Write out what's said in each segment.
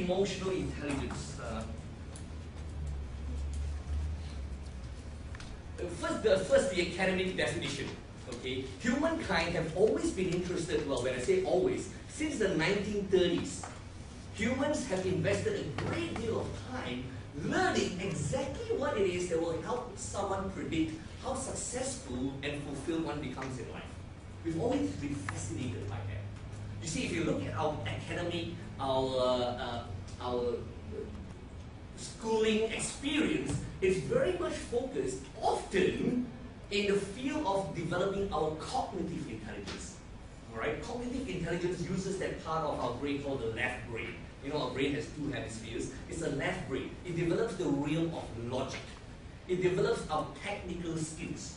emotional intelligence? First, the academic definition. Okay, humankind have always been interested. Well, when I say always, since the 1930s, humans have invested a great deal of time learning exactly what it is that will help someone predict how successful and fulfilled one becomes in life. We've always been fascinated by that. You see, if you look at our academic, our schooling experience, it's very much focused often in the field of developing our cognitive intelligence. All right, cognitive intelligence uses that part of our brain called the left brain. You know, our brain has two hemispheres. It's the left brain. It develops the realm of logic. It develops our technical skills.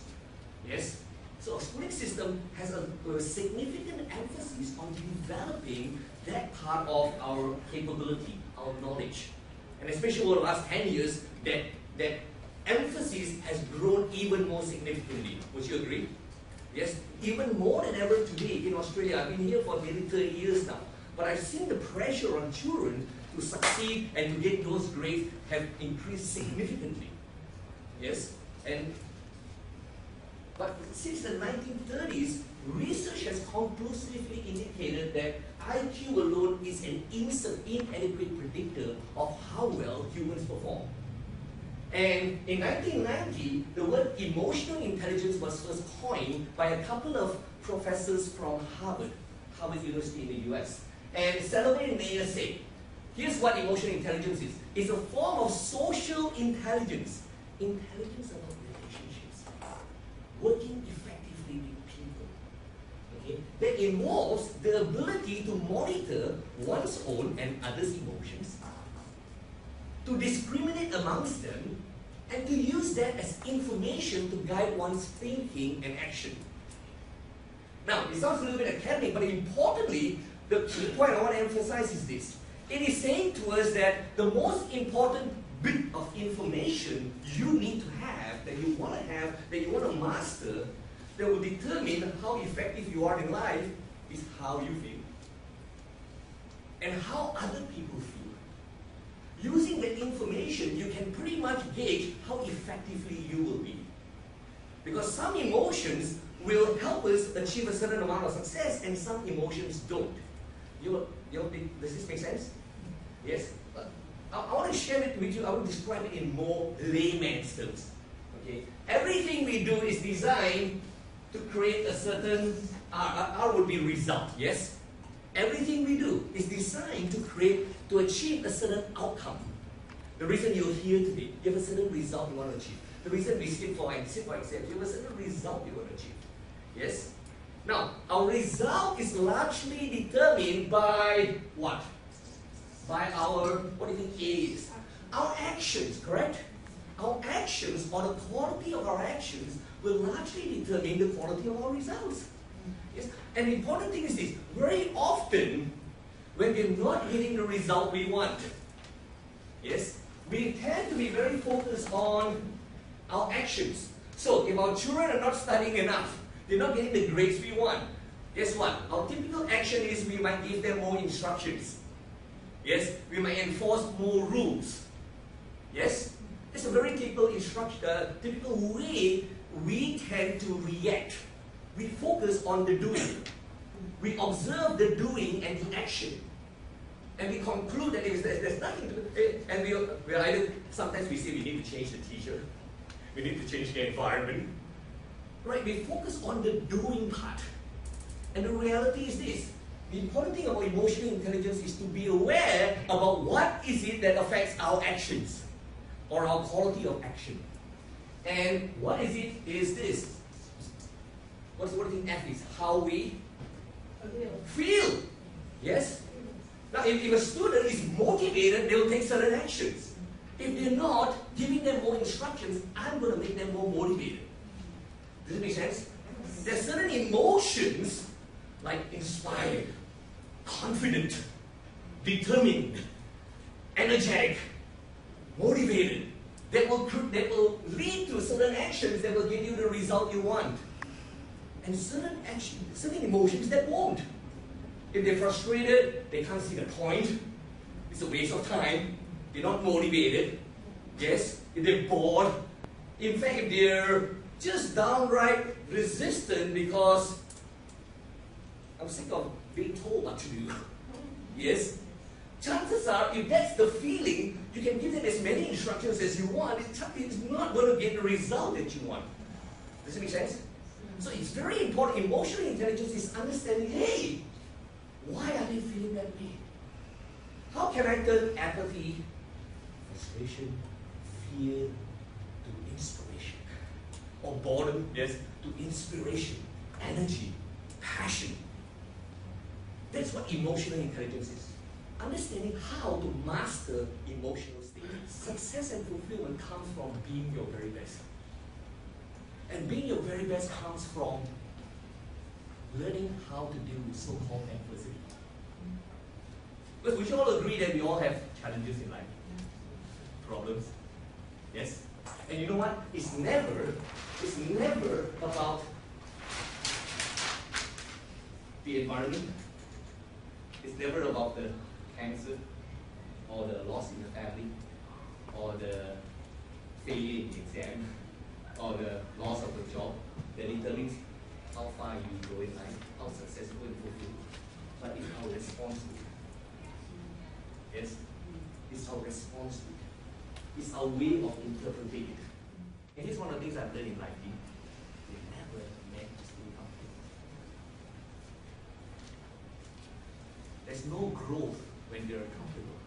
Yes? So our schooling system has a significant emphasis on developing that part of our capability, our knowledge. And especially over the last 10 years, that emphasis has grown even more significantly. Would you agree? Yes? Even more than ever today in Australia. I've been here for nearly 30 years now. But I've seen the pressure on children to succeed and to get those grades have increased significantly. Yes? But since the 1930s, research has conclusively indicated that IQ alone is an inadequate predictor of how well humans perform. And in 1990, the word emotional intelligence was first coined by a couple of professors from Harvard University in the US. And Salome Mayer said, here's what emotional intelligence is. It's a form of social intelligence. Intelligence about relationships. Working effectively with people. Okay? That involves the ability to monitor one's own and others' emotions, to discriminate amongst them, and to use that as information to guide one's thinking and action. Now, it sounds a little bit academic, but importantly, the key point I want to emphasize is this. It is saying to us that the most important bit of information you need to have, that you want to master, that will determine how effective you are in life, is how you feel. And how other people feel. Using that information, you can pretty much gauge how effectively you will be. Because some emotions will help us achieve a certain amount of success, and some emotions don't. Does this make sense? Yes? I want to share it with you. I will describe it in more layman's terms. Okay? Everything we do is designed to create a certain, R would be result, yes? Everything we do is designed to achieve a certain outcome. The reason you're here today, you have a certain result you want to achieve. The reason we sit for exams, you have a certain result you want to achieve. Yes? Now, our result is largely determined by what? By our, what do you think is? Our actions, correct? Our actions, or the quality of our actions, will largely determine the quality of our results. Yes? And the important thing is this, very often, when we're not getting the result we want, yes, we tend to be very focused on our actions. So, if our children are not studying enough, they're not getting the grades we want, guess what? Our typical action is we might give them more instructions. Yes? We might enforce more rules. Yes? It's a very typical way we tend to react. We focus on the doing. We observe the doing and the action. And we conclude that there's nothing to do. And we either, sometimes we say we need to change the teacher. We need to change the environment. Right? We focus on the doing part. And the reality is this. The important thing about emotional intelligence is to be aware about what is it that affects our actions or our quality of action. And what is it is this. What's the word in F is? How we feel. Yes? Now, if a student is motivated, they will take certain actions. If they're not, giving them more instructions, I'm going to make them more motivated. Does it make sense? There are certain emotions like inspired, confident, determined, energetic, motivated, that will lead to certain actions that will give you the result you want. And certain actions, certain emotions that won't. If they're frustrated, they can't see the point. It's a waste of time. They're not motivated. Yes, if they're bored. In fact, if they're just downright resistant because I'm sick of being told what to do. Yes, chances are, if that's the feeling, you can give them as many instructions as you want. It's not going to get the result that you want. Does it make sense? So it's very important. Emotional intelligence is understanding, hey, why are they feeling that way? How can I turn apathy, frustration, fear to inspiration? Or boredom, yes, to inspiration, energy, passion. That's what emotional intelligence is. Understanding how to master emotional states. Success and fulfillment comes from being your very best. And being your very best comes from learning how to deal with so-called adversity. Because we should all agree that we all have challenges in life. Problems. Yes? And you know what? It's never about the environment. It's never about the cancer or the loss in the family or the failure in the exam or the loss of the job that determines how far you go in life, how successful and fulfilled. But it's our response to it. Yes? It's our response to it. It's our way of interpreting it. And here's one of the things I've learned in life. You're never meant to stay comfortable. There's no growth when you're comfortable.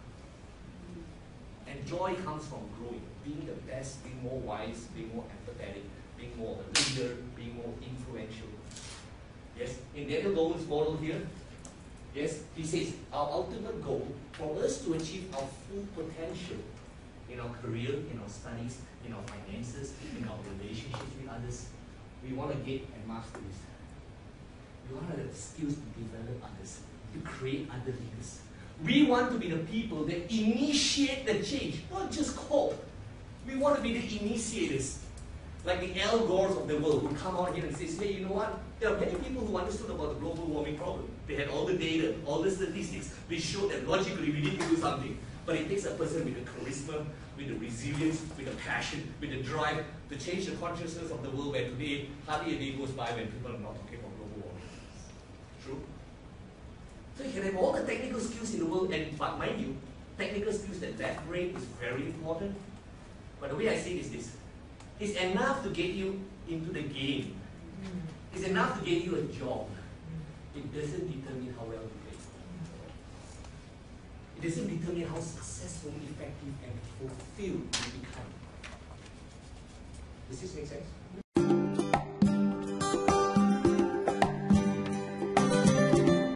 And joy comes from growing, being the best, being more wise, being more empathetic, being more of a leader, being more influential. Yes, in Daniel Goleman's model here, yes, he says our ultimate goal for us to achieve our full potential in our career, in our studies, in our finances, in our relationships with others, we want to get and master this. We want to have the skills to develop others, to create other leaders. We want to be the people that initiate the change, not just cope. We want to be the initiators. Like the Al Gores of the world who come out here and say, hey, you know what? There are many people who understood about the global warming problem. They had all the data, all the statistics. They showed that logically we need to do something. But it takes a person with the charisma, with the resilience, with the passion, with the drive to change the consciousness of the world where today hardly a day goes by when people are not talking about global warming. True? So you can have all the technical skills in the world, but mind you, technical skills that bring is very important. But the way I see it is this. It's enough to get you into the game. It's enough to get you a job. It doesn't determine how well you play. It doesn't determine how successful, effective, and fulfilled you become. Does this make sense?